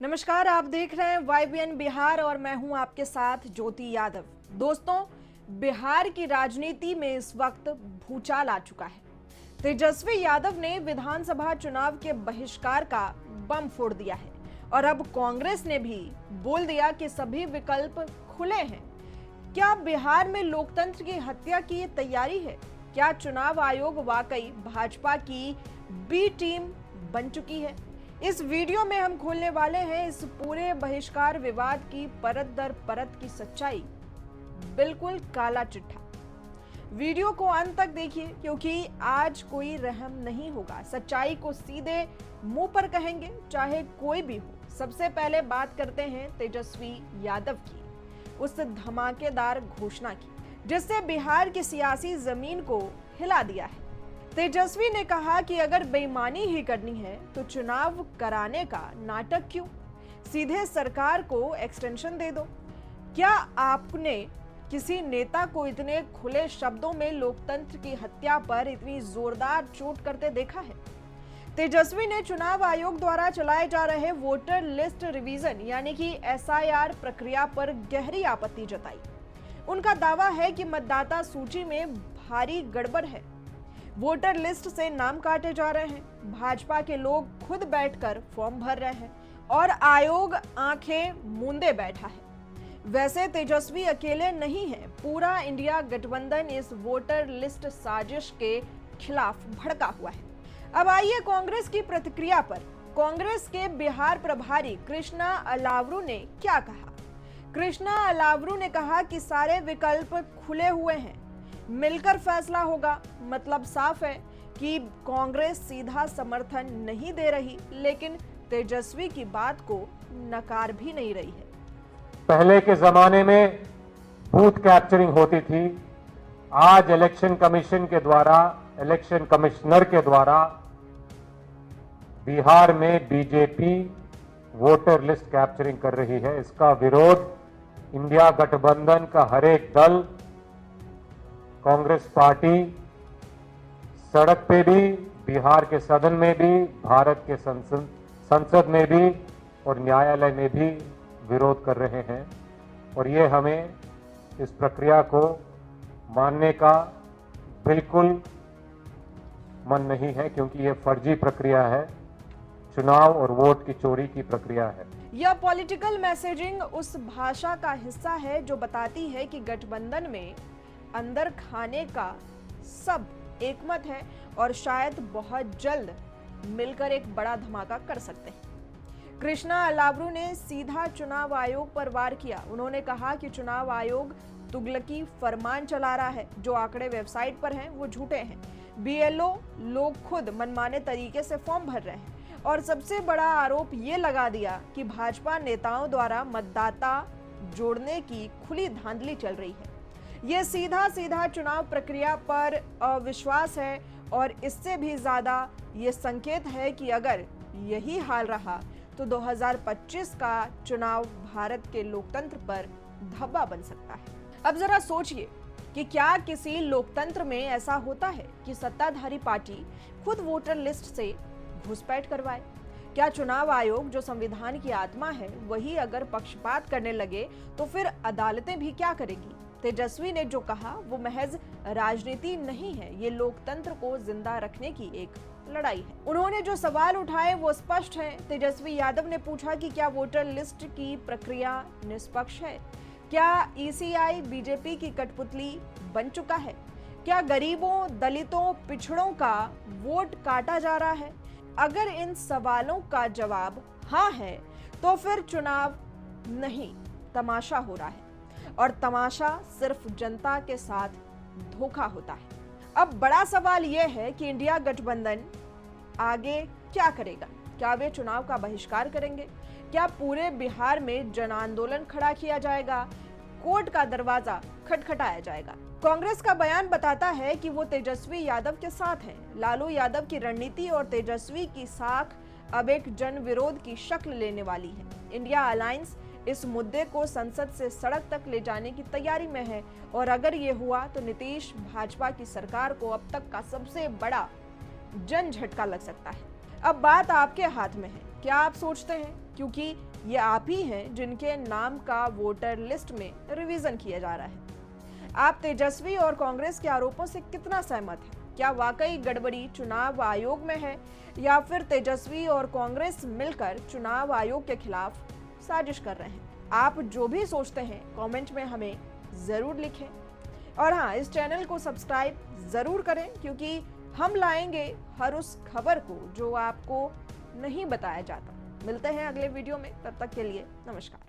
नमस्कार, आप देख रहे हैं YBN बिहार और मैं हूं आपके साथ ज्योति यादव। दोस्तों, बिहार की राजनीति में इस वक्त भूचाल आ चुका है। तेजस्वी यादव ने विधानसभा चुनाव के बहिष्कार का बम फोड़ दिया है और अब कांग्रेस ने भी बोल दिया कि सभी विकल्प खुले हैं। क्या बिहार में लोकतंत्र की हत्या की तैयारी है? क्या चुनाव आयोग वाकई भाजपा की बी टीम बन चुकी है? इस वीडियो में हम खोलने वाले हैं इस पूरे बहिष्कार विवाद की परत दर परत की सच्चाई, बिल्कुल काला चिट्ठा। वीडियो को अंत तक देखिए क्योंकि आज कोई रहम नहीं होगा। सच्चाई को सीधे मुंह पर कहेंगे, चाहे कोई भी हो। सबसे पहले बात करते हैं तेजस्वी यादव की, उस धमाकेदार घोषणा की जिससे बिहार की सियासी जमीन को हिला दिया है। तेजस्वी ने कहा कि अगर बेईमानी ही करनी है तो चुनाव कराने का नाटक क्यों, सीधे सरकार को एक्सटेंशन दे दो। क्या आपने किसी नेता को इतने खुले शब्दों में लोकतंत्र की हत्या पर इतनी जोरदार चोट करते देखा है? तेजस्वी ने चुनाव आयोग द्वारा चलाए जा रहे वोटर लिस्ट रिवीजन यानी कि SIR प्रक्रिया पर गहरी आपत्ति जताई। उनका दावा है कि मतदाता सूची में भारी गड़बड़ है, वोटर लिस्ट से नाम काटे जा रहे हैं, भाजपा के लोग खुद बैठकर फॉर्म भर रहे हैं और आयोग आंखें मूंदे बैठा है। वैसे तेजस्वी अकेले नहीं है, पूरा इंडिया गठबंधन इस वोटर लिस्ट साजिश के खिलाफ भड़का हुआ है। अब आइए कांग्रेस की प्रतिक्रिया पर। कांग्रेस के बिहार प्रभारी कृष्णा अलावरू ने क्या कहा? कृष्णा अलावरू ने कहा कि सारे विकल्प खुले हुए हैं, मिलकर फैसला होगा। मतलब साफ है कि कांग्रेस सीधा समर्थन नहीं दे रही, लेकिन तेजस्वी की बात को नकार भी नहीं रही है। पहले के जमाने में बूथ कैप्चरिंग होती थी, आज इलेक्शन कमीशन के द्वारा, इलेक्शन कमिश्नर के द्वारा बिहार में बीजेपी वोटर लिस्ट कैप्चरिंग कर रही है। इसका विरोध इंडिया गठबंधन का हर एक दल, कांग्रेस पार्टी सड़क पे भी, बिहार के सदन में भी, भारत के संसद में भी और न्यायालय में भी विरोध कर रहे हैं। और ये हमें इस प्रक्रिया को मानने का बिल्कुल मन नहीं है, क्योंकि ये फर्जी प्रक्रिया है, चुनाव और वोट की चोरी की प्रक्रिया है। यह पॉलिटिकल मैसेजिंग उस भाषा का हिस्सा है जो बताती है कि गठबंधन में अंदर खाने का सब एकमत है और शायद बहुत जल्द मिलकर एक बड़ा धमाका कर सकते हैं। कृष्णा अलावरू ने सीधा चुनाव आयोग पर वार किया। उन्होंने कहा कि चुनाव आयोग तुगलकी फरमान चला रहा है, जो आंकड़े वेबसाइट पर हैं वो झूठे हैं। BLO लोग खुद मनमाने तरीके से फॉर्म भर रहे हैं और सबसे बड़ा आरोप ये लगा दिया कि भाजपा नेताओं द्वारा मतदाता जोड़ने की खुली धांधली चल रही है। ये सीधा चुनाव प्रक्रिया पर अविश्वास है और इससे भी ज्यादा ये संकेत है कि अगर यही हाल रहा तो 2025 का चुनाव भारत के लोकतंत्र पर धब्बा बन सकता है। अब जरा सोचिए कि क्या किसी लोकतंत्र में ऐसा होता है कि सत्ताधारी पार्टी खुद वोटर लिस्ट से घुसपैठ करवाए? क्या चुनाव आयोग, जो संविधान की आत्मा है, वही अगर पक्षपात करने लगे तो फिर अदालतें भी क्या करेगी? तेजस्वी ने जो कहा वो महज राजनीति नहीं है, ये लोकतंत्र को जिंदा रखने की एक लड़ाई है। उन्होंने जो सवाल उठाए वो स्पष्ट है। तेजस्वी यादव ने पूछा कि क्या वोटर लिस्ट की प्रक्रिया निष्पक्ष है? क्या ECI बीजेपी की कठपुतली बन चुका है? क्या गरीबों, दलितों, पिछड़ों का वोट काटा जा रहा है? अगर इन सवालों का जवाब हाँ है तो फिर चुनाव नहीं, तमाशा हो रहा है और तमाशा सिर्फ जनता के साथ धोखा होता है। अब बड़ा सवाल यह है कि इंडिया गठबंधन आगे क्या करेगा? क्या वे चुनाव का बहिष्कार करेंगे? क्या पूरे बिहार में जन आंदोलन खड़ा किया जाएगा? कोर्ट का दरवाजा खटखटाया जाएगा? कांग्रेस का बयान बताता है कि वो तेजस्वी यादव के साथ है। लालू यादव की रणनीति और तेजस्वी की साख अब एक जन विरोध की शक्ल लेने वाली है। इंडिया अलायंस इस मुद्दे को संसद से सड़क तक ले जाने की तैयारी में है और अगर ये हुआ तो नीतीश भाजपा की सरकार को अब तक का सबसे बड़ा जन झटका लग सकता है। अब बात आपके हाथ में है, क्या आप सोचते हैं? क्योंकि ये आप ही हैं जिनके नाम का वोटर लिस्ट में रिवीजन किया जा रहा है। आप तेजस्वी और कांग्रेस के आरोपों से कितना सहमत हैं? क्या वाकई गड़बड़ी चुनाव आयोग में है या फिर तेजस्वी और कांग्रेस मिलकर चुनाव आयोग के खिलाफ साजिश कर रहे हैं? आप जो भी सोचते हैं कमेंट में हमें जरूर लिखें और हाँ, इस चैनल को सब्सक्राइब जरूर करें क्योंकि हम लाएंगे हर उस खबर को जो आपको नहीं बताया जाता। मिलते हैं अगले वीडियो में, तब तक के लिए नमस्कार।